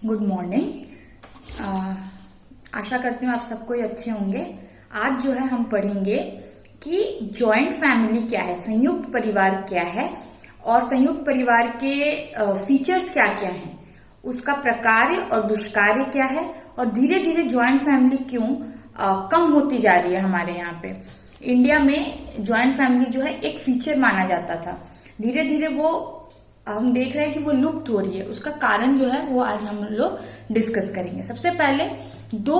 Good morning. आशा करती हूँ आप सबको अच्छे होंगे। आज जो है हम पढ़ेंगे कि जॉइंट फैमिली क्या है, संयुक्त परिवार क्या है और संयुक्त परिवार के फीचर्स क्या क्या हैं, उसका प्रकार्य और दुष्कार्य क्या है और धीरे धीरे जॉइंट फैमिली क्यों कम होती जा रही है। हमारे यहाँ पे इंडिया में जॉइंट फैमिली जो है एक फीचर माना जाता था, धीरे धीरे वो हम देख रहे हैं कि वो लुप्त हो रही है। उसका कारण जो है वो आज हम लोग डिस्कस करेंगे। सबसे पहले दो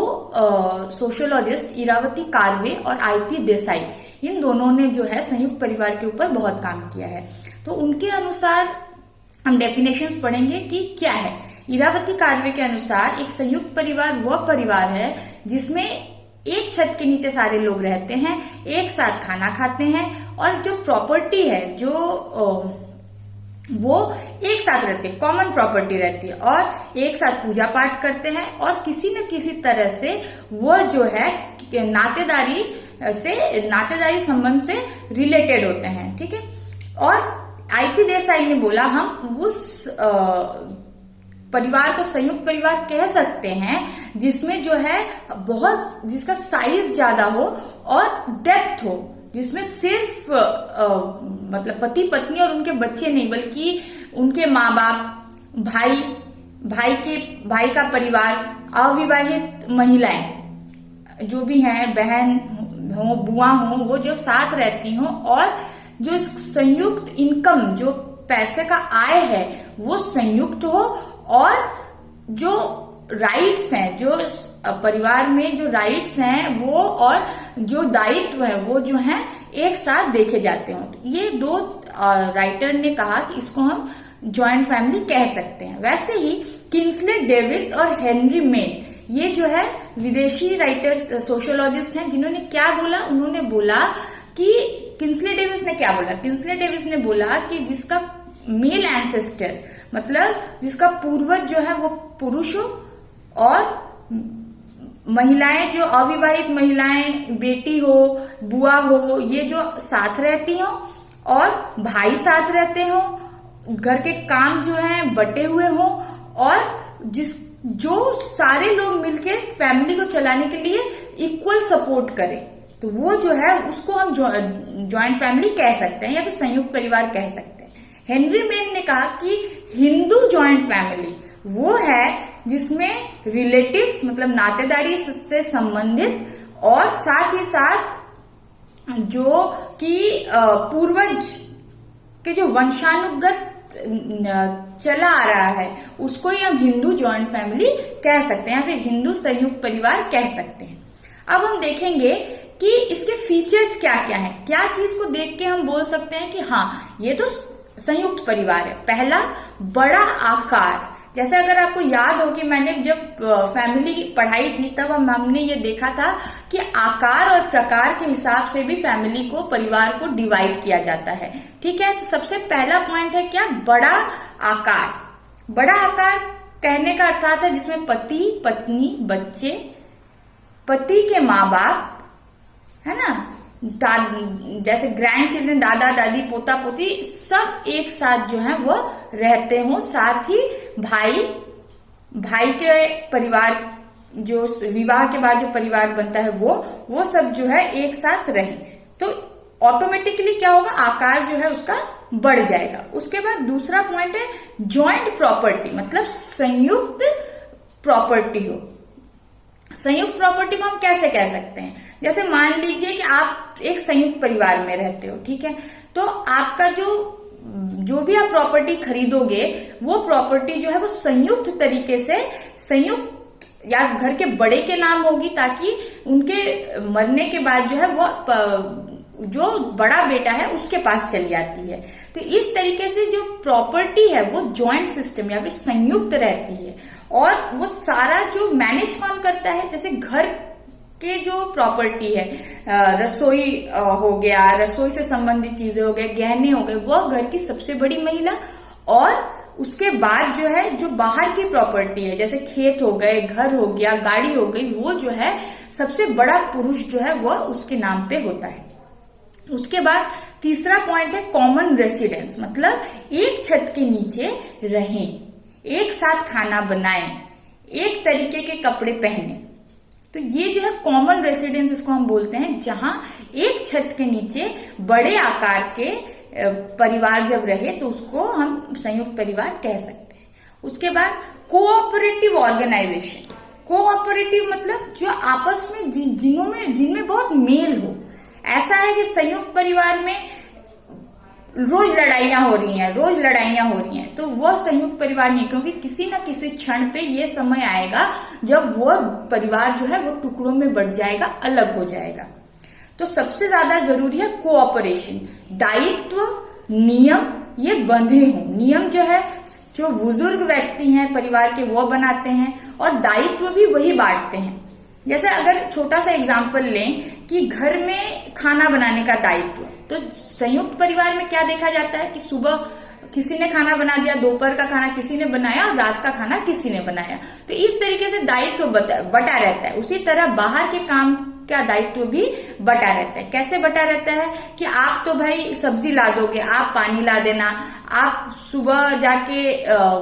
सोशियोलॉजिस्ट इरावती कार्वे और आईपी देसाई, इन दोनों ने जो है संयुक्त परिवार के ऊपर बहुत काम किया है। तो उनके अनुसार हम डेफिनेशंस पढ़ेंगे कि क्या है। इरावती कार्वे के अनुसार एक संयुक्त परिवार वह परिवार है जिसमें एक छत के नीचे सारे लोग रहते हैं, एक साथ खाना खाते हैं और जो प्रॉपर्टी है जो वो एक साथ रहते हैं, कॉमन प्रॉपर्टी रहती है और एक साथ पूजा पाठ करते हैं और किसी न किसी तरह से वो जो है नातेदारी संबंध से रिलेटेड होते हैं। ठीक है। और आईपी देसाई ने बोला हम उस परिवार को संयुक्त परिवार कह सकते हैं जिसमें जो है जिसका साइज ज्यादा हो और डेप्थ हो, जिसमें सिर्फ मतलब पति पत्नी और उनके बच्चे नहीं बल्कि उनके माँ बाप, भाई का परिवार, अविवाहित महिलाएं जो भी हैं, बहन हो, बुआ हो, वो जो साथ रहती हो और जो संयुक्त इनकम, जो पैसे का आय है वो संयुक्त हो और जो राइट्स हैं, जो परिवार में जो राइट्स हैं वो और जो दायित्व है वो जो है एक साथ देखे जाते हो। ये दो राइटर ने कहा कि इसको हम जॉइंट फैमिली कह सकते हैं। वैसे ही किंग्सले डेविस और हेनरी मेन, ये जो है विदेशी राइटर्स सोशियोलॉजिस्ट हैं, जिन्होंने क्या बोला, उन्होंने बोला कि किंग्सले डेविस ने क्या बोला, किंग्सले डेविस ने बोला कि जिसका मेल एंसेस्टर मतलब जिसका पूर्वज जो है वो पुरुष हो और महिलाएं जो अविवाहित महिलाएं, बेटी हो, बुआ हो, ये जो साथ रहती हो और भाई साथ रहते हो, घर के काम जो है बटे हुए हो और जो सारे लोग मिलके फैमिली को चलाने के लिए इक्वल सपोर्ट करें, तो वो जो है उसको हम जॉइंट फैमिली कह सकते हैं या फिर संयुक्त परिवार कह सकते हैं। हेनरी मेन ने कहा कि हिंदू जॉइंट फैमिली वो है जिसमें रिलेटिव्स मतलब नातेदारी से संबंधित और साथ ही साथ जो कि पूर्वज के जो वंशानुगत चला आ रहा है उसको ही हम हिंदू जॉइंट फैमिली कह सकते हैं या फिर हिंदू संयुक्त परिवार कह सकते हैं। अब हम देखेंगे कि इसके फीचर्स क्या क्या हैं, क्या चीज को देख के हम बोल सकते हैं कि हाँ ये तो संयुक्त परिवार है। पहला, बड़ा आकार। जैसे अगर आपको याद हो कि मैंने जब फैमिली पढ़ाई थी तब हमने ये देखा था कि आकार और प्रकार के हिसाब से भी फैमिली को, परिवार को डिवाइड किया जाता है। ठीक है। तो सबसे पहला पॉइंट है क्या, बड़ा आकार। बड़ा आकार कहने का अर्थात है जिसमें पति, पत्नी, बच्चे, पति के माँ बाप, है ना, जैसे ग्रैंड चिल्ड्रन, दादा दादी, पोता पोती, सब एक साथ जो है वो रहते हो। साथ ही भाई के परिवार, जो विवाह के बाद जो परिवार बनता है वो सब जो है एक साथ रहे, तो ऑटोमेटिकली क्या होगा, आकार जो है उसका बढ़ जाएगा। उसके बाद दूसरा पॉइंट है जॉइंट प्रॉपर्टी, मतलब संयुक्त प्रॉपर्टी हो। संयुक्त प्रॉपर्टी को हम कैसे कह सकते हैं, जैसे मान लीजिए कि आप एक संयुक्त परिवार में रहते हो, ठीक है, तो आपका जो भी आप प्रॉपर्टी खरीदोगे वो प्रॉपर्टी जो है वो संयुक्त तरीके से, संयुक्त या घर के बड़े के नाम होगी ताकि उनके मरने के बाद जो है वो जो बड़ा बेटा है उसके पास चली जाती है। तो इस तरीके से जो प्रॉपर्टी है वो जॉइंट सिस्टम या फिर संयुक्त रहती है और वो सारा जो मैनेज कौन करता है, जैसे घर के जो प्रॉपर्टी है, रसोई हो गया, रसोई से संबंधित चीजें हो गए, गहने हो गए, वो घर की सबसे बड़ी महिला, और उसके बाद जो है जो बाहर की प्रॉपर्टी है जैसे खेत हो गए, घर हो गया, गाड़ी हो गई, वो जो है सबसे बड़ा पुरुष जो है वो उसके नाम पे होता है। उसके बाद तीसरा पॉइंट है कॉमन रेसिडेंस, मतलब एक छत के नीचे रहें, एक साथ खाना बनाएं, एक तरीके के कपड़े पहने। तो ये जो है कॉमन रेसिडेंस इसको हम बोलते हैं, जहां एक छत के नीचे बड़े आकार के परिवार जब रहे तो उसको हम संयुक्त परिवार कह सकते हैं। उसके बाद कोऑपरेटिव ऑर्गेनाइजेशन। कोऑपरेटिव मतलब जो आपस में जिनमें बहुत मेल हो। ऐसा है कि संयुक्त परिवार में रोज लड़ाइयां हो रही हैं, तो वह संयुक्त परिवार नहीं, क्योंकि किसी न किसी क्षण पे ये समय आएगा जब वो परिवार जो है वो टुकड़ों में बंट जाएगा, अलग हो जाएगा। तो सबसे ज्यादा जरूरी है कोऑपरेशन। दायित्व, नियम ये बंधे हों। नियम जो है जो बुजुर्ग व्यक्ति हैं परिवार के वो बनाते हैं, और दायित्व भी वही बांटते हैं। जैसे अगर छोटा सा एग्जाम्पल लें कि घर में खाना बनाने का दायित्व, तो संयुक्त परिवार में क्या देखा जाता है कि सुबह किसी ने खाना बना दिया, दोपहर का खाना किसी ने बनाया और रात का खाना किसी ने बनाया। तो इस तरीके से दायित्व बटा रहता है। उसी तरह बाहर के काम का दायित्व भी बटा रहता है। कैसे बटा रहता है कि आप तो भाई सब्जी ला दोगे, आप पानी ला देना, आप सुबह जाके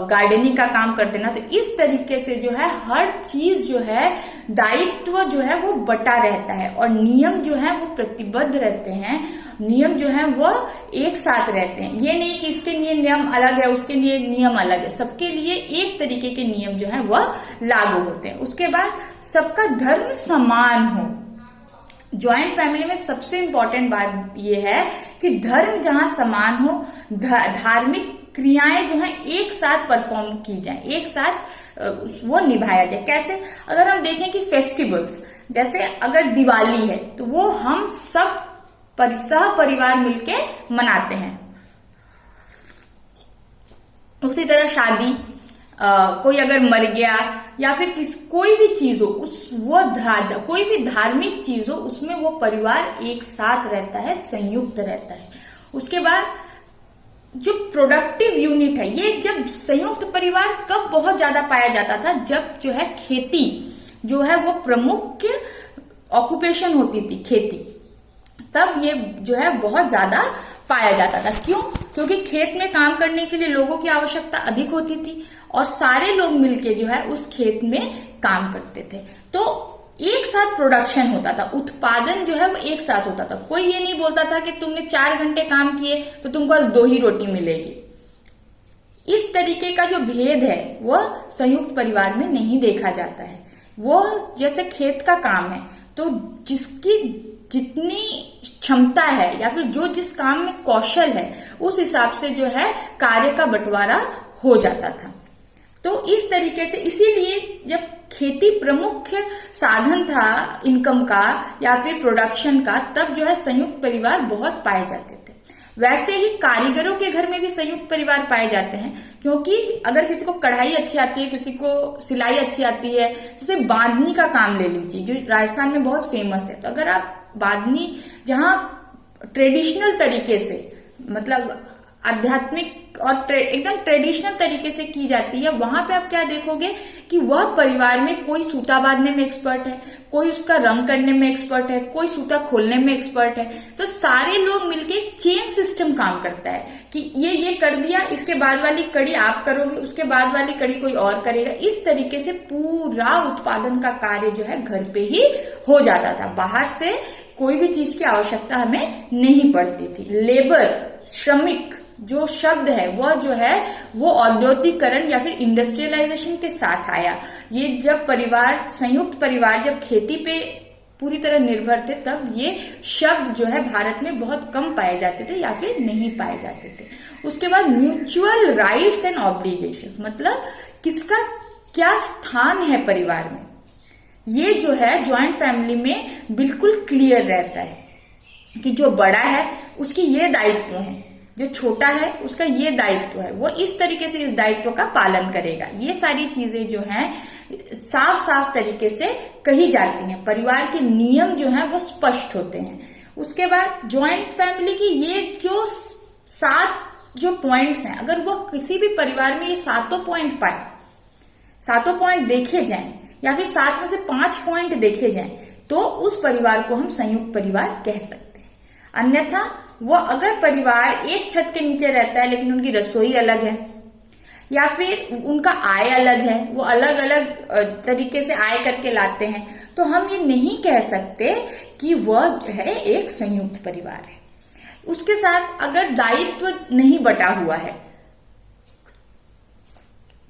गार्डनिंग का काम कर देना। तो इस तरीके से जो है हर चीज जो है दायित्व जो है वो बटा रहता है, और नियम जो है वो प्रतिबद्ध रहते हैं। नियम जो है वो एक साथ रहते हैं। ये नहीं कि इसके लिए नियम अलग है, उसके लिए नियम अलग है। सबके लिए एक तरीके के नियम जो है वह लागू होते हैं। उसके बाद सबका धर्म समान हो। ज्वाइंट फैमिली में सबसे इंपॉर्टेंट बात यह है कि धर्म जहां समान हो, धार्मिक क्रियाएं जो है एक साथ परफॉर्म की जाए, एक साथ वो निभाया जाए। कैसे? अगर हम देखें कि फेस्टिवल्स, जैसे अगर दिवाली है तो वो हम सब सह परिवार मिलके मनाते हैं। उसी तरह शादी, कोई अगर मर गया या फिर कोई भी चीज हो, कोई भी धार्मिक चीज हो, उसमें वो परिवार एक साथ रहता है, संयुक्त रहता है। उसके बाद जो प्रोडक्टिव यूनिट है, ये जब संयुक्त परिवार कब बहुत ज्यादा पाया जाता था, जब जो है खेती जो है वो प्रमुख ऑक्यूपेशन होती थी, खेती, तब ये जो है बहुत ज्यादा पाया जाता था। क्यों? क्योंकि खेत में काम करने के लिए लोगों की आवश्यकता अधिक होती थी और सारे लोग मिलके जो है उस खेत में काम करते थे। तो एक साथ प्रोडक्शन होता था, उत्पादन जो है वो एक साथ होता था। कोई ये नहीं बोलता था कि तुमने 4 घंटे काम किए तो तुमको आज 2 ही रोटी मिलेगी। इस तरीके का जो भेद है वह संयुक्त परिवार में नहीं देखा जाता है। वो जैसे खेत का काम है तो जिसकी जितनी क्षमता है या फिर जो जिस काम में कौशल है उस हिसाब से जो है कार्य का बंटवारा हो जाता था। तो इस तरीके से, इसीलिए जब खेती प्रमुख साधन था इनकम का या फिर प्रोडक्शन का, तब जो है संयुक्त परिवार बहुत पाए जाते थे। वैसे ही कारीगरों के घर में भी संयुक्त परिवार पाए जाते हैं, क्योंकि अगर किसी को कढ़ाई अच्छी आती है, किसी को सिलाई अच्छी आती है, जैसे बांधनी का काम ले लीजिए जो राजस्थान में बहुत फेमस है। तो अगर आप बांधनी जहां ट्रेडिशनल तरीके से, मतलब आध्यात्मिक और एकदम ट्रेडिशनल तरीके से की जाती है, वहां पे आप क्या देखोगे कि वह परिवार में कोई सूता बांधने में एक्सपर्ट है, कोई उसका रंग करने में एक्सपर्ट है, कोई सूता खोलने में एक्सपर्ट है। तो सारे लोग मिलके चेन सिस्टम काम करता है कि ये कर दिया, इसके बाद वाली कड़ी आप करोगे, उसके बाद वाली कड़ी कोई और करेगा। इस तरीके से पूरा उत्पादन का कार्य जो है घर पे ही हो जाता था। बाहर से कोई भी चीज की आवश्यकता हमें नहीं पड़ती थी। लेबर, श्रमिक जो शब्द है वह जो है वो औद्योगिकरण या फिर इंडस्ट्रियलाइजेशन के साथ आया। ये जब परिवार, संयुक्त परिवार जब खेती पे पूरी तरह निर्भर थे, तब ये शब्द जो है भारत में बहुत कम पाए जाते थे या फिर नहीं पाए जाते थे। उसके बाद म्यूचुअल राइट्स एंड ऑब्लिगेशंस, मतलब किसका क्या स्थान है परिवार में, ये जो है ज्वाइंट फैमिली में बिल्कुल क्लियर रहता है कि जो बड़ा है उसकी ये दायित्व है, जो छोटा है उसका ये दायित्व है, वो इस तरीके से इस दायित्व का पालन करेगा। ये सारी चीजें जो हैं साफ साफ तरीके से कही जाती हैं। परिवार के नियम जो हैं वो स्पष्ट होते हैं। उसके बाद ज्वाइंट फैमिली की ये जो 7 जो पॉइंट्स हैं, अगर वो किसी भी परिवार में ये 7 पॉइंट पाए, 7 पॉइंट देखे जाएं या फिर 7 में से 5 पॉइंट देखे जाएं, तो उस परिवार को हम संयुक्त परिवार कह सकते हैं। अन्यथा वो अगर परिवार एक छत के नीचे रहता है लेकिन उनकी रसोई अलग है, या फिर उनका आय अलग है, वो अलग अलग तरीके से आय करके लाते हैं, तो हम ये नहीं कह सकते कि वह है एक संयुक्त परिवार है। उसके साथ अगर दायित्व नहीं बटा हुआ है,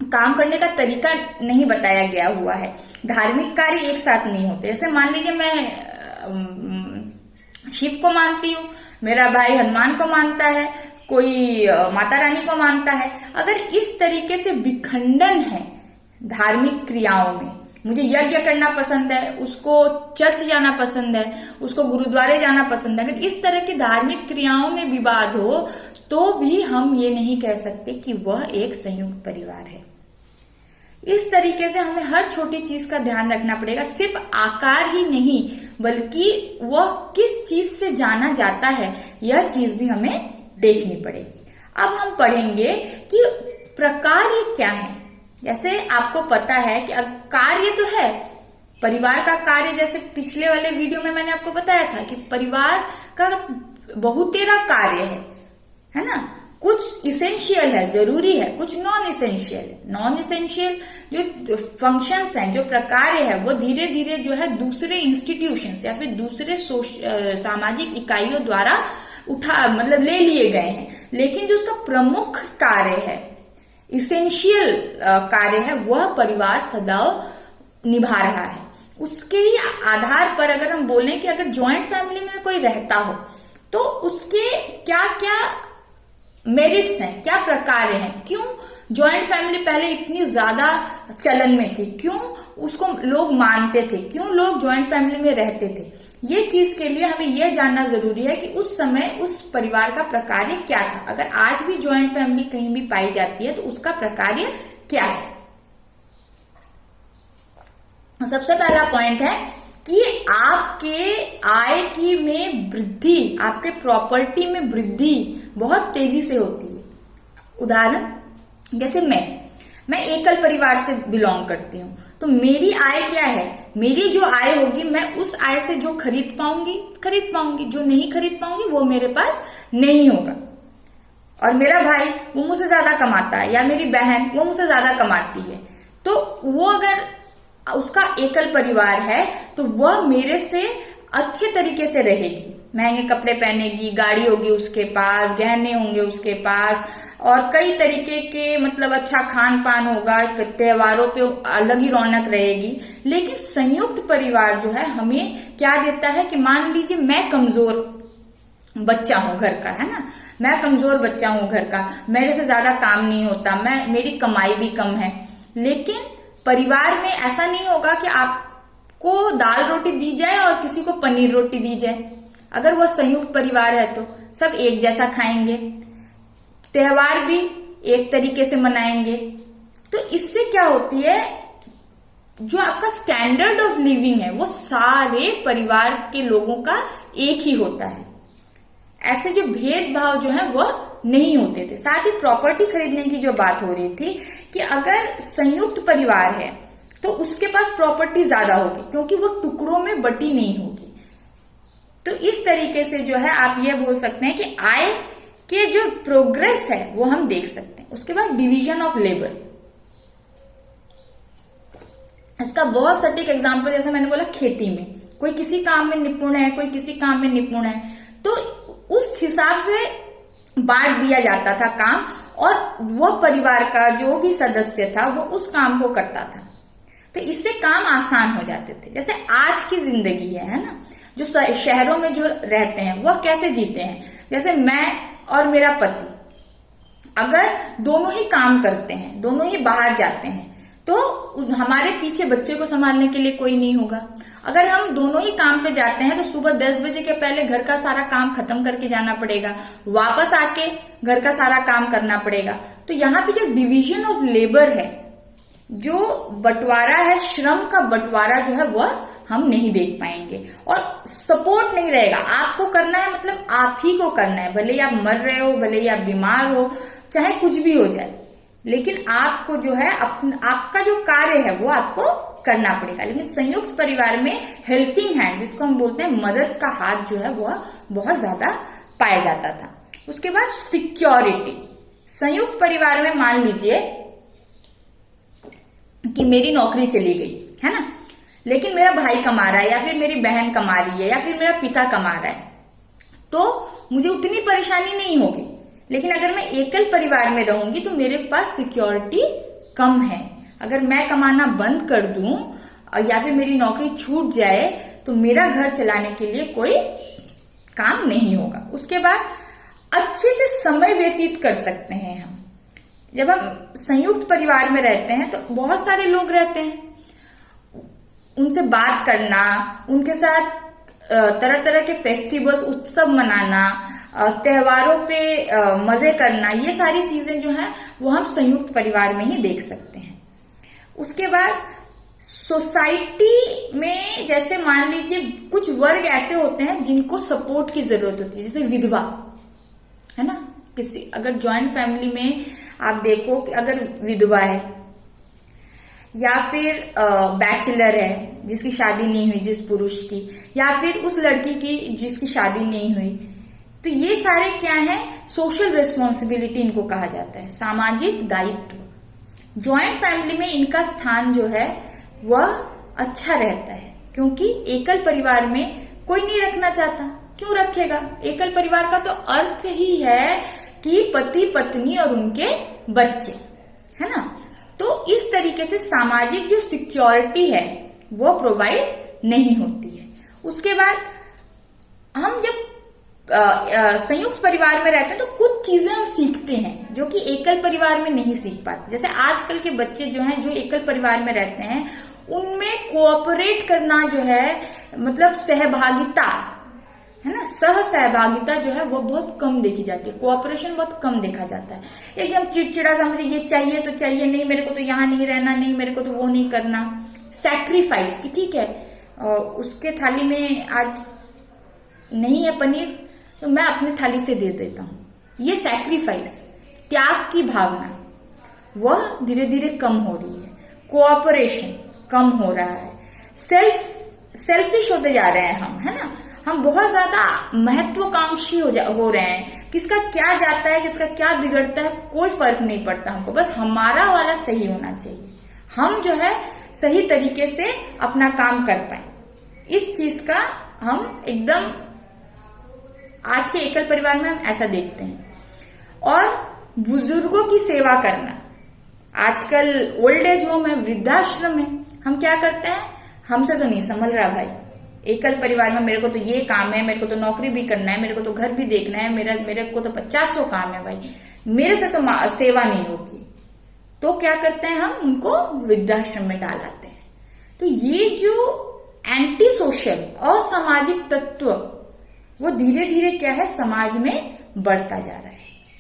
काम करने का तरीका नहीं बताया गया हुआ है, धार्मिक कार्य एक साथ नहीं होते। जैसे मान लीजिए मैं शिव को मानती हूँ, मेरा भाई हनुमान को मानता है, कोई माता रानी को मानता है। अगर इस तरीके से विखंडन है धार्मिक क्रियाओं में, मुझे यज्ञ करना पसंद है, उसको चर्च जाना पसंद है, उसको गुरुद्वारे जाना पसंद है, अगर इस तरह की धार्मिक क्रियाओं में विवाद हो तो भी हम ये नहीं कह सकते कि वह एक संयुक्त परिवार है। इस तरीके से हमें हर छोटी चीज का ध्यान रखना पड़ेगा, सिर्फ आकार ही नहीं बल्कि वह किस चीज से जाना जाता है यह चीज भी हमें देखनी पड़ेगी। अब हम पढ़ेंगे कि प्रकार क्या है। जैसे आपको पता है कि कार्य तो है, परिवार का कार्य, जैसे पिछले वाले वीडियो में मैंने आपको बताया था कि परिवार का बहुतेरा कार्य है ना। कुछ इसेंशियल है, जरूरी है, कुछ नॉन इसेंशियल है। नॉन इसेंशियल जो फंक्शंस हैं, जो प्रकार है, वो धीरे धीरे जो है दूसरे इंस्टीट्यूशंस या फिर दूसरे सामाजिक इकाइयों द्वारा ले लिए गए हैं। लेकिन जो उसका प्रमुख कार्य है, इसेंशियल कार्य है, वह परिवार सदैव निभा रहा है। उसके ही आधार पर अगर हम बोलें कि अगर जॉइंट फैमिली में कोई रहता हो तो उसके क्या क्या मेरिट्स हैं, क्या प्रकार हैं, क्यों जॉइंट फैमिली पहले इतनी ज्यादा चलन में थी, क्यों उसको लोग मानते थे, क्यों लोग जॉइंट फैमिली में रहते थे। ये चीज के लिए हमें यह जानना जरूरी है कि उस समय उस परिवार का प्रकार्य क्या था। अगर आज भी जॉइंट फैमिली कहीं भी पाई जाती है तो उसका प्रकार्य क्या है। सबसे पहला पॉइंट है कि आपके आय की में वृद्धि, आपके प्रॉपर्टी में वृद्धि बहुत तेजी से होती है। उदाहरण, जैसे मैं एकल परिवार से बिलोंग करती हूँ, तो मेरी आय क्या है, मेरी जो आय होगी मैं उस आय से जो खरीद पाऊंगी, जो नहीं खरीद पाऊंगी वो मेरे पास नहीं होगा। और मेरा भाई वो मुझसे ज्यादा कमाता है या मेरी बहन वो मुझसे ज्यादा कमाती है, तो वो अगर उसका एकल परिवार है तो वह मेरे से अच्छे तरीके से रहेगी, महंगे कपड़े पहनेगी, गाड़ी होगी उसके पास, गहने होंगे उसके पास, और कई तरीके के अच्छा खान पान होगा, त्योहारों पे अलग ही रौनक रहेगी। लेकिन संयुक्त परिवार जो है हमें क्या देता है कि मान लीजिए मैं कमजोर बच्चा हूं घर का, है ना, मैं कमजोर बच्चा हूं घर का, मेरे से ज्यादा काम नहीं होता, मेरी कमाई भी कम है, लेकिन परिवार में ऐसा नहीं होगा कि आपको दाल रोटी दी जाए और किसी को पनीर रोटी दी जाए। अगर वह संयुक्त परिवार है तो सब एक जैसा खाएंगे, त्योहार भी एक तरीके से मनाएंगे। तो इससे क्या होती है, जो आपका स्टैंडर्ड ऑफ लिविंग है वो सारे परिवार के लोगों का एक ही होता है। ऐसे जो भेदभाव जो है वह नहीं होते थे। साथ ही प्रॉपर्टी खरीदने की जो बात हो रही थी कि अगर संयुक्त परिवार है तो उसके पास प्रॉपर्टी ज्यादा होगी क्योंकि वो टुकड़ों में बटी नहीं होगी। तो इस तरीके से जो है आप ये बोल सकते हैं कि आय के जो प्रोग्रेस है वो हम देख सकते हैं। उसके बाद डिवीजन ऑफ लेबर, इसका बहुत सटीक एग्जांपल जैसे मैंने बोला, खेती में कोई किसी काम में निपुण है, कोई किसी काम में निपुण है, तो उस हिसाब से बांट दिया जाता था काम, और वह परिवार का जो भी सदस्य था वो उस काम को करता था। तो इससे काम आसान हो जाते थे। जैसे आज की जिंदगी है ना, जो शहरों में जो रहते हैं वह कैसे जीते हैं, जैसे मैं और मेरा पति अगर दोनों ही काम करते हैं, दोनों ही बाहर जाते हैं, तो हमारे पीछे बच्चे को संभालने के लिए कोई नहीं होगा। अगर हम दोनों ही काम पे जाते हैं तो सुबह 10 बजे के पहले घर का सारा काम खत्म करके जाना पड़ेगा, वापस आके घर का सारा काम करना पड़ेगा। तो यहाँ पे जो डिवीजन ऑफ लेबर है, जो बंटवारा है, श्रम का बंटवारा जो है वह हम नहीं देख पाएंगे, और सपोर्ट नहीं रहेगा। आपको करना है, मतलब आप ही को करना है, भले ही आप मर रहे हो, भले ही आप बीमार हो, चाहे कुछ भी हो जाए, लेकिन आपको जो है आपका जो कार्य है वो आपको करना पड़ेगा। लेकिन संयुक्त परिवार में हेल्पिंग हैंड, जिसको हम बोलते हैं मदद का हाथ, जो है वह बहुत ज्यादा पाया जाता था। उसके बाद सिक्योरिटी, संयुक्त परिवार में मान लीजिए कि मेरी नौकरी चली गई है ना, लेकिन मेरा भाई कमा रहा है या फिर मेरी बहन कमा रही है या फिर मेरा पिता कमा रहा है, तो मुझे उतनी परेशानी नहीं होगी। लेकिन अगर मैं एकल परिवार में रहूंगी तो मेरे पास सिक्योरिटी कम है। अगर मैं कमाना बंद कर दूं या फिर मेरी नौकरी छूट जाए तो मेरा घर चलाने के लिए कोई काम नहीं होगा। उसके बाद अच्छे से समय व्यतीत कर सकते हैं हम। जब हम संयुक्त परिवार में रहते हैं तो बहुत सारे लोग रहते हैं, उनसे बात करना, उनके साथ तरह तरह के फेस्टिवल्स, उत्सव मनाना, त्योहारों पे मजे करना, ये सारी चीजें जो हैं वो हम संयुक्त परिवार में ही देख सकते हैं। उसके बाद सोसाइटी में जैसे मान लीजिए कुछ वर्ग ऐसे होते हैं जिनको सपोर्ट की जरूरत होती है, जैसे विधवा है ना। किसी अगर जॉइंट फैमिली में आप देखो कि अगर विधवा है या फिर बैचलर है जिसकी शादी नहीं हुई, जिस पुरुष की, या फिर उस लड़की की जिसकी शादी नहीं हुई, तो ये सारे क्या है, सोशल रिस्पॉन्सिबिलिटी इनको कहा जाता है, सामाजिक दायित्व। जॉइंट फैमिली में इनका स्थान जो है वह अच्छा रहता है, क्योंकि एकल परिवार में कोई नहीं रखना चाहता। क्यों रखेगा? एकल परिवार का तो अर्थ ही है कि पति पत्नी और उनके बच्चे, है ना। तो इस तरीके से सामाजिक जो सिक्योरिटी है वो प्रोवाइड नहीं होती है। उसके बाद हम जब संयुक्त परिवार में रहते हैं तो कुछ चीजें हम सीखते हैं जो कि एकल परिवार में नहीं सीख पाते। जैसे आजकल के बच्चे जो हैं, जो एकल परिवार में रहते हैं, उनमें कोऑपरेट करना जो है, मतलब सहभागिता है ना, सह सहभागिता जो है वो बहुत कम देखी जाती है। कोऑपरेशन बहुत कम देखा जाता है। एकदम चिड़चिड़ा सा, मुझे ये चाहिए तो चाहिए, नहीं मेरे को तो यहाँ नहीं रहना, नहीं मेरे को तो वो नहीं करना। सैक्रिफाइस की, ठीक है, उसके थाली में आज नहीं है पनीर तो मैं अपने थाली से दे देता हूँ। ये सैक्रिफाइस, त्याग की भावना, वह धीरे धीरे कम हो रही है। कोऑपरेशन कम हो रहा है। सेल्फिश होते जा रहे हैं हम, है ना। हम बहुत ज्यादा महत्वाकांक्षी हो रहे हैं। किसका क्या जाता है, किसका क्या बिगड़ता है, कोई फर्क नहीं पड़ता हमको, बस हमारा वाला सही होना चाहिए। हम जो है सही तरीके से अपना काम कर पाए, इस चीज का हम एकदम आज के एकल परिवार में हम ऐसा देखते हैं। और बुजुर्गों की सेवा करना, आजकल ओल्ड एज होम है, वृद्धाश्रम है, हम क्या करते हैं, हमसे तो नहीं संभल रहा भाई, एकल परिवार में मेरे को तो ये काम है, मेरे को तो नौकरी भी करना है, मेरे को तो घर भी देखना है, मेरे को तो 50 काम है भाई, मेरे से तो सेवा नहीं होगी। तो क्या करते हैं, हम उनको वृद्धाश्रम में डाल आते हैं। तो ये जो एंटी सोशल, असामाजिक तत्व, वो धीरे धीरे क्या है, समाज में बढ़ता जा रहा है।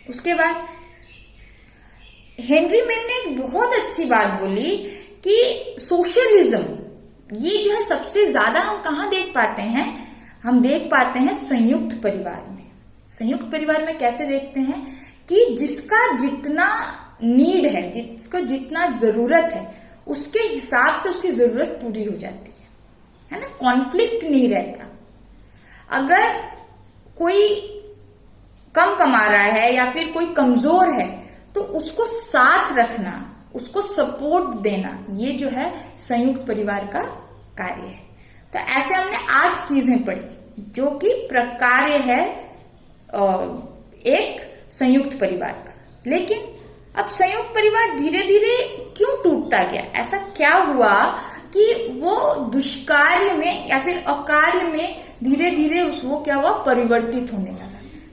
उसके बाद हेनरी मैन ने एक बहुत अच्छी बात बोली कि सोशलिज्म, ये जो है सबसे ज्यादा हम कहाँ देख पाते हैं, हम देख पाते हैं संयुक्त परिवार में। संयुक्त परिवार में कैसे देखते हैं कि जिसका जितना नीड है, जिसको जितना जरूरत है, उसके हिसाब से उसकी जरूरत पूरी हो जाती है ना। कॉन्फ्लिक्ट नहीं रहता। अगर कोई कम कमा रहा है या फिर कोई कमजोर है तो उसको साथ रखना, उसको सपोर्ट देना, ये जो है संयुक्त परिवार का कार्य है। तो ऐसे हमने 8 चीजें पढ़ी जो कि प्रकार्य है एक संयुक्त परिवार का। लेकिन अब संयुक्त परिवार धीरे धीरे क्यों टूटता गया, ऐसा क्या हुआ कि वो दुष्कार्य में या फिर अकार्य में धीरे धीरे वो क्या हुआ, परिवर्तित होने लगा।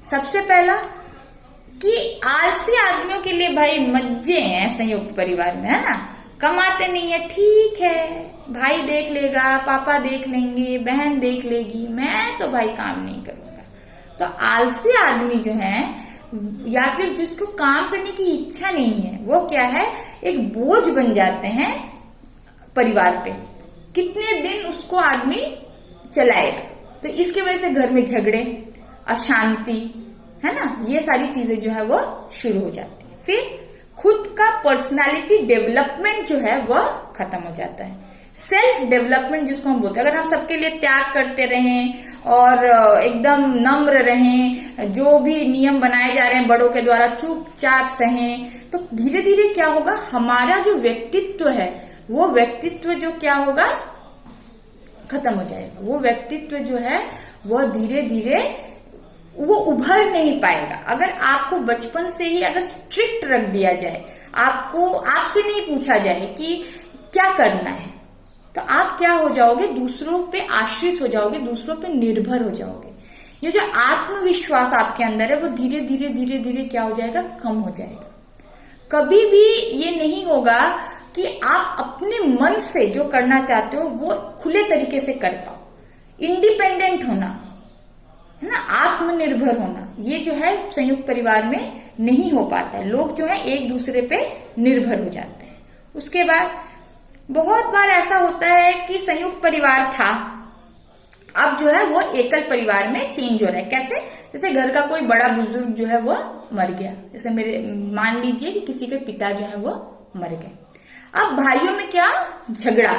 सबसे पहला कि आलसी आदमियों के लिए भाई मजे हैं संयुक्त परिवार में, है ना। कमाते नहीं है, ठीक है, भाई देख लेगा, पापा देख लेंगे, बहन देख लेगी, मैं तो भाई काम नहीं करूंगा। तो आलसी आदमी जो है या फिर जिसको काम करने की इच्छा नहीं है, वो क्या है, एक बोझ बन जाते हैं परिवार पे। कितने दिन उसको आदमी चलाएगा। तो इसके वजह से घर में झगड़े, अशांति, है ना, ये सारी चीजें जो है वो शुरू हो जाती है। फिर खुद का पर्सनालिटी डेवलपमेंट जो है वह खत्म हो जाता है। सेल्फ डेवलपमेंट जिसको हम बोलते हैं, अगर हम सबके लिए त्याग करते रहें और एकदम नम्र रहें, जो भी नियम बनाए जा रहे हैं बड़ों के द्वारा चुपचाप सहें, तो धीरे धीरे क्या होगा, हमारा जो व्यक्तित्व है वो व्यक्तित्व जो क्या होगा, खत्म हो जाएगा। वो व्यक्तित्व जो है वो धीरे धीरे वो उभर नहीं पाएगा। अगर आपको बचपन से ही अगर स्ट्रिक्ट रख दिया जाए, आपसे नहीं पूछा जाए कि क्या करना है, तो आप क्या हो जाओगे, दूसरों पे आश्रित हो जाओगे, दूसरों पे निर्भर हो जाओगे। ये जो आत्मविश्वास आपके अंदर है वो धीरे धीरे धीरे धीरे क्या हो जाएगा, कम हो जाएगा। कभी भी ये नहीं होगा कि आप अपने मन से जो करना चाहते हो वो खुले तरीके से कर पाओ। इंडिपेंडेंट होना है ना, आत्मनिर्भर होना, ये जो है संयुक्त परिवार में नहीं हो पाता है। लोग जो है एक दूसरे पे निर्भर हो जाते हैं। उसके बाद बहुत बार ऐसा होता है कि संयुक्त परिवार था, अब जो है वो एकल परिवार में चेंज हो रहा है। कैसे? जैसे घर का कोई बड़ा बुजुर्ग जो है वो मर गया, जैसे मान लीजिए कि किसी के पिता जो है वो मर गए। अब भाइयों में क्या झगड़ा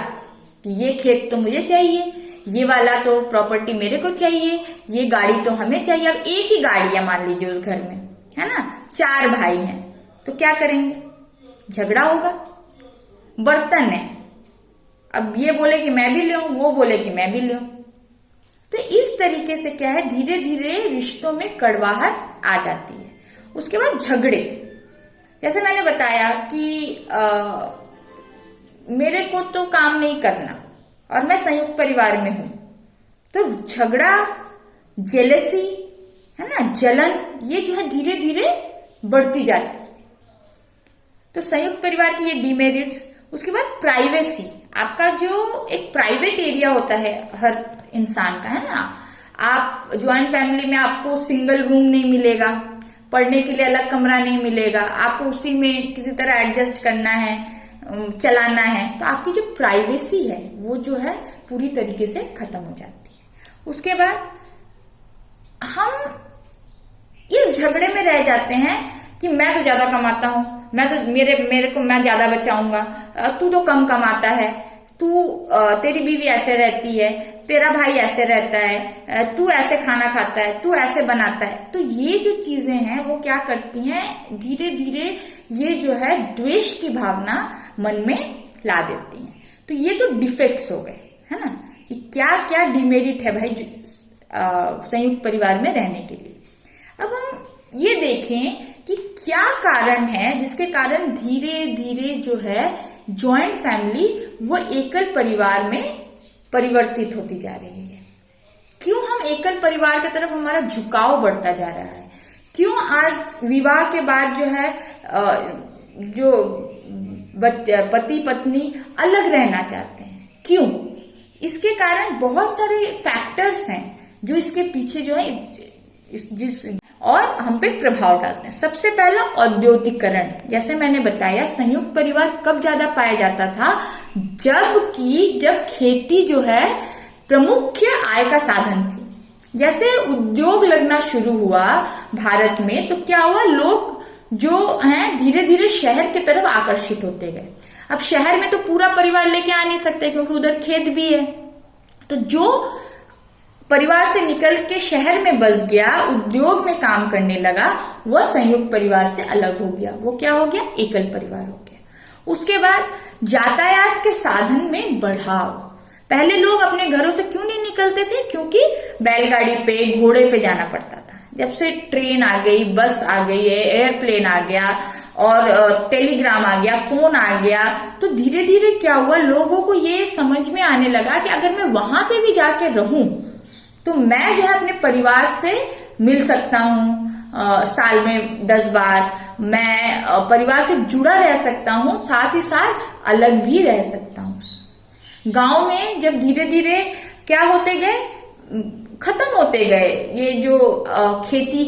कि ये खेत तो मुझे चाहिए, ये वाला तो प्रॉपर्टी मेरे को चाहिए, ये गाड़ी तो हमें चाहिए। अब एक ही गाड़ी है मान लीजिए उस घर में, है ना, 4 भाई हैं, तो क्या करेंगे, झगड़ा होगा। बर्तन है, अब ये बोले कि मैं भी लूं, वो बोले कि मैं भी लूं। तो इस तरीके से क्या है, धीरे धीरे रिश्तों में कड़वाहट आ जाती है। उसके बाद झगड़े, जैसे मैंने बताया कि मेरे को तो काम नहीं करना और मैं संयुक्त परिवार में हूं, तो झगड़ा, जेलसी, है ना, जलन, ये जो है धीरे धीरे बढ़ती जाती है। तो संयुक्त परिवार की ये डिमेरिट्स। उसके बाद प्राइवेसी, आपका जो एक प्राइवेट एरिया होता है हर इंसान का, है ना। आप ज्वाइंट फैमिली में आपको सिंगल रूम नहीं मिलेगा, पढ़ने के लिए अलग कमरा नहीं मिलेगा, आपको उसी में किसी तरह एडजस्ट करना है, चलाना है, तो आपकी जो प्राइवेसी है वो जो है पूरी तरीके से खत्म हो जाती है। उसके बाद हम इस झगड़े में रह जाते हैं कि मैं तो ज्यादा कमाता हूं, मैं तो मेरे को मैं ज्यादा बचाऊंगा, तू तो कम कमाता है, तेरी बीवी ऐसे रहती है, तेरा भाई ऐसे रहता है, तू ऐसे खाना खाता है, तू ऐसे बनाता है। तो ये जो चीजें हैं वो क्या करती हैं, धीरे धीरे ये जो है द्वेष की भावना मन में ला देती हैं। तो ये तो डिफेक्ट्स हो गए, है ना, कि क्या क्या डिमेरिट है भाई संयुक्त परिवार में रहने के लिए। अब हम ये देखें कि क्या कारण है जिसके कारण धीरे धीरे जो है जॉइंट फैमिली वो एकल परिवार में परिवर्तित होती जा रही है। क्यों हम एकल परिवार की तरफ हमारा झुकाव बढ़ता जा रहा है? क्यों आज विवाह के बाद जो है जो पति पत्नी अलग रहना चाहते हैं? क्यों? इसके कारण बहुत सारे फैक्टर्स हैं जो इसके पीछे जो है और हम पे प्रभाव डालते हैं। सबसे पहला औद्योगिकरण। जैसे मैंने बताया संयुक्त परिवार कब ज्यादा पाया जाता था, जब खेती जो है प्रमुख आय का साधन थी। जैसे उद्योग लगना शुरू हुआ भारत में, तो क्या हुआ, लोग जो हैं धीरे धीरे शहर की तरफ आकर्षित होते गए। अब शहर में तो पूरा परिवार लेके आ नहीं सकते क्योंकि उधर खेत भी है, तो जो परिवार से निकल के शहर में बस गया, उद्योग में काम करने लगा, वह संयुक्त परिवार से अलग हो गया। वो क्या हो गया, एकल परिवार हो गया। उसके बाद यातायात के साधन में बढ़ाव। पहले लोग अपने घरों से क्यों नहीं निकलते थे? क्योंकि बैलगाड़ी पे, घोड़े पे जाना पड़ता था। जब से ट्रेन आ गई, बस आ गई, एयरप्लेन आ गया और टेलीग्राम आ गया, फोन आ गया, तो धीरे धीरे क्या हुआ, लोगों को ये समझ में आने लगा कि अगर मैं वहां पे भी जाके रहूं तो मैं जो है अपने परिवार से मिल सकता हूँ, साल में 10 बार मैं परिवार से जुड़ा रह सकता हूँ, साथ ही साथ अलग भी रह सकता हूँ। गांव में जब धीरे धीरे क्या होते गए, खत्म होते गए ये जो खेती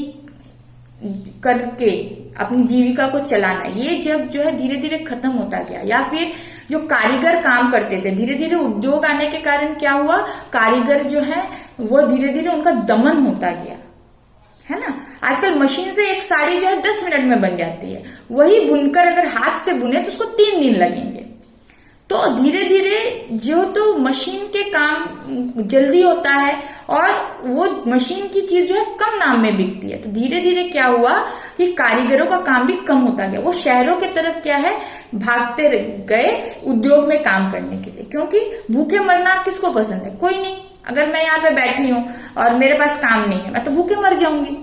करके अपनी जीविका को चलाना, ये जब जो है धीरे धीरे खत्म होता गया। या फिर जो कारीगर काम करते थे, धीरे धीरे उद्योग आने के कारण क्या हुआ, कारीगर जो है वो धीरे धीरे उनका दमन होता गया, है ना। आजकल मशीन से एक साड़ी जो है 10 मिनट में बन जाती है, वही बुनकर अगर हाथ से बुने तो उसको 3 दिन लगेंगे। तो धीरे धीरे जो तो मशीन के काम जल्दी होता है और वो मशीन की चीज जो है कम दाम में बिकती है, तो धीरे धीरे क्या हुआ कि कारीगरों का काम भी कम होता गया। वो शहरों की तरफ क्या है भागते गए उद्योग में काम करने के लिए, क्योंकि भूखे मरना किसको पसंद है? कोई नहीं। अगर मैं यहाँ पे बैठी हूँ और मेरे पास काम नहीं है, मैं तो भूखे मर जाऊंगी।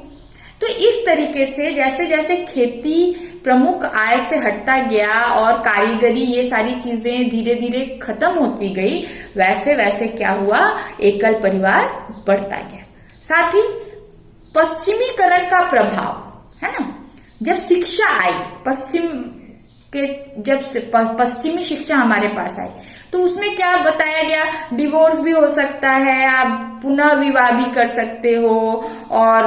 तो इस तरीके से जैसे जैसे खेती प्रमुख आय से हटता गया और कारीगरी ये सारी चीजें धीरे धीरे खत्म होती गई, वैसे वैसे क्या हुआ, एकल परिवार बढ़ता गया। साथ ही पश्चिमीकरण का प्रभाव है ना, जब शिक्षा आई पश्चिमी शिक्षा हमारे पास आई, तो उसमें क्या बताया गया, डिवोर्स भी हो सकता है, आप पुनः विवाह भी कर सकते हो, और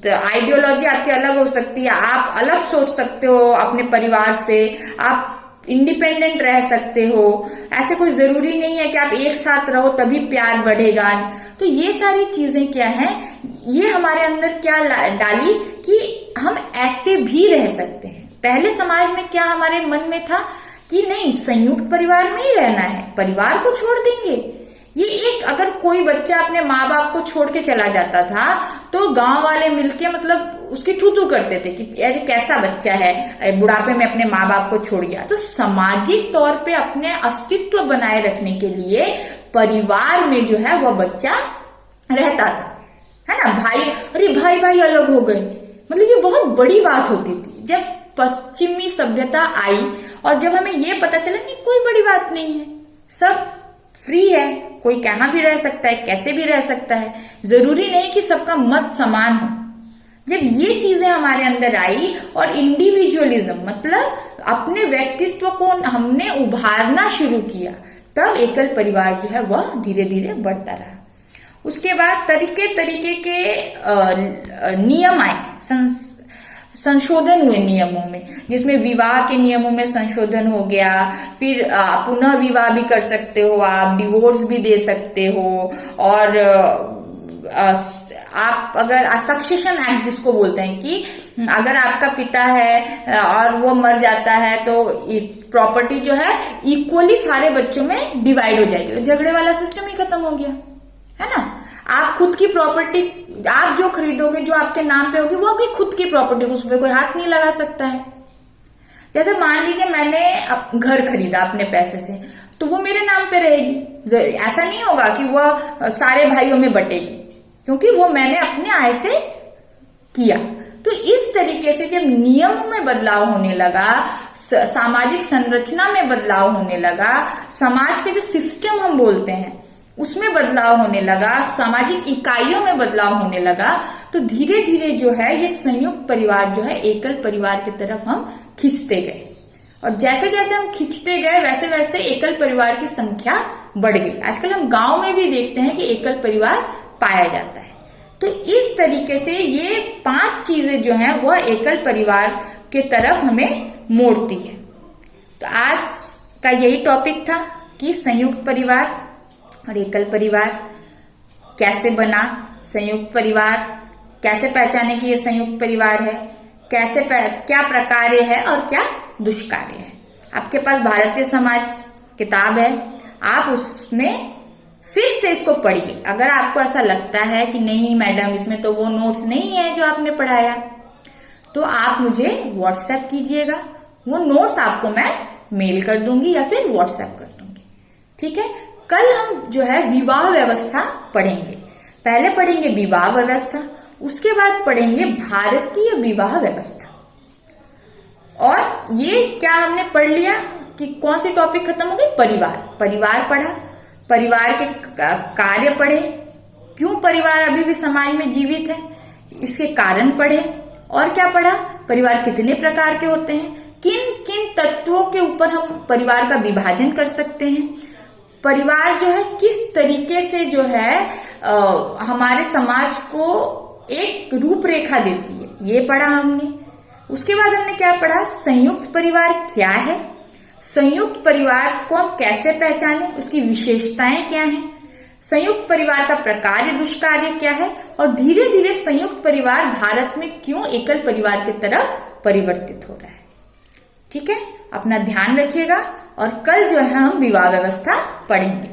आइडियोलॉजी आपकी अलग हो सकती है, आप अलग सोच सकते हो अपने परिवार से, आप इंडिपेंडेंट रह सकते हो, ऐसे कोई जरूरी नहीं है कि आप एक साथ रहो तभी प्यार बढ़ेगा। तो ये सारी चीजें क्या है, ये हमारे अंदर क्या डाली कि हम ऐसे भी रह सकते हैं। पहले समाज में क्या हमारे मन में था कि नहीं, संयुक्त परिवार में ही रहना है, परिवार को छोड़ देंगे। ये एक, अगर कोई बच्चा अपने माँ बाप को छोड़ के चला जाता था तो गांव वाले मिलके मतलब उसकी थू करते थे कि अरे कैसा बच्चा है, बुढ़ापे में अपने माँ बाप को छोड़ गया। तो सामाजिक तौर पे अपने अस्तित्व बनाए रखने के लिए परिवार में जो है वह बच्चा रहता था, है ना। भाई भाई अलग हो गए, मतलब ये बहुत बड़ी बात होती थी। जब पश्चिमी सभ्यता आई और जब हमें ये पता चला नहीं, कोई बड़ी बात नहीं है, सब फ्री है, कोई कहाँ भी रह सकता है, कैसे भी रह सकता है, जरूरी नहीं कि सबका मत समान हो। जब ये चीजें हमारे अंदर आई और इंडिविजुअलिज्म मतलब अपने व्यक्तित्व को हमने उभारना शुरू किया, तब एकल परिवार जो है वह धीरे धीरे बढ़ता रहा। उसके बाद तरीके के नियम आए, संशोधन हुए नियमों में, जिसमें विवाह के नियमों में संशोधन हो गया, फिर पुनः विवाह भी कर सकते हो आप, डिवोर्स भी दे सकते हो, और आप अगर सक्सेशन एक्ट जिसको बोलते हैं कि अगर आपका पिता है और वो मर जाता है तो प्रॉपर्टी जो है इक्वली सारे बच्चों में डिवाइड हो जाएगी, तो झगड़े वाला सिस्टम ही खत्म हो गया, है ना। आप खुद की प्रॉपर्टी, आप जो खरीदोगे, जो आपके नाम पे होगी, वो आपकी खुद की प्रॉपर्टी, उस पर कोई हाथ नहीं लगा सकता है। जैसे मान लीजिए मैंने घर खरीदा अपने पैसे से, तो वो मेरे नाम पे रहेगी, ऐसा नहीं होगा कि वह सारे भाइयों में बटेगी, क्योंकि वो मैंने अपने आय से किया। तो इस तरीके से जब नियमों में बदलाव होने लगा, सामाजिक संरचना में बदलाव होने लगा, समाज के जो सिस्टम हम बोलते हैं उसमें बदलाव होने लगा, सामाजिक इकाइयों में बदलाव होने लगा, तो धीरे धीरे जो है ये संयुक्त परिवार जो है एकल परिवार की तरफ हम खींचते गए, और जैसे जैसे हम खींचते गए वैसे वैसे एकल परिवार की संख्या बढ़ गई। आजकल हम गांव में भी देखते हैं कि एकल परिवार पाया जाता है। तो इस तरीके से ये 5 चीजें जो हैं वह एकल परिवार के तरफ हमें मोड़ती है। तो आज का यही टॉपिक था कि संयुक्त परिवार और एकल परिवार कैसे बना, संयुक्त परिवार कैसे पहचाने कि ये संयुक्त परिवार है, क्या प्रकार्य है और क्या दुष्कार्य है। आपके पास भारतीय समाज किताब है, आप उसमें फिर से इसको पढ़िए। अगर आपको ऐसा लगता है कि नहीं मैडम इसमें तो वो नोट्स नहीं है जो आपने पढ़ाया, तो आप मुझे व्हाट्सएप कीजिएगा, वो नोट्स आपको मैं मेल कर दूंगी या फिर व्हाट्सएप कर दूंगी, ठीक है। कल हम जो है विवाह व्यवस्था पढ़ेंगे। पहले पढ़ेंगे विवाह व्यवस्था, उसके बाद पढ़ेंगे भारतीय विवाह व्यवस्था। और ये क्या हमने पढ़ लिया कि कौन सी टॉपिक खत्म हो गई, परिवार पढ़ा, परिवार के कार्य पढ़े, क्यों परिवार अभी भी समाज में जीवित है इसके कारण पढ़े, और क्या पढ़ा, परिवार कितने प्रकार के होते हैं, किन किन तत्वों के ऊपर हम परिवार का विभाजन कर सकते हैं, परिवार जो है किस तरीके से जो है हमारे समाज को एक रूपरेखा देती है, ये पढ़ा हमने। उसके बाद हमने क्या पढ़ा, संयुक्त परिवार क्या है, संयुक्त परिवार को हम कैसे पहचाने, उसकी विशेषताएं क्या हैं, संयुक्त परिवार का प्रकार दुष्कार्य क्या है, और धीरे धीरे संयुक्त परिवार भारत में क्यों एकल परिवार की तरफ परिवर्तित हो रहा है। ठीक है, अपना ध्यान रखिएगा और कल जो है हम विवाह व्यवस्था पढ़ेंगे।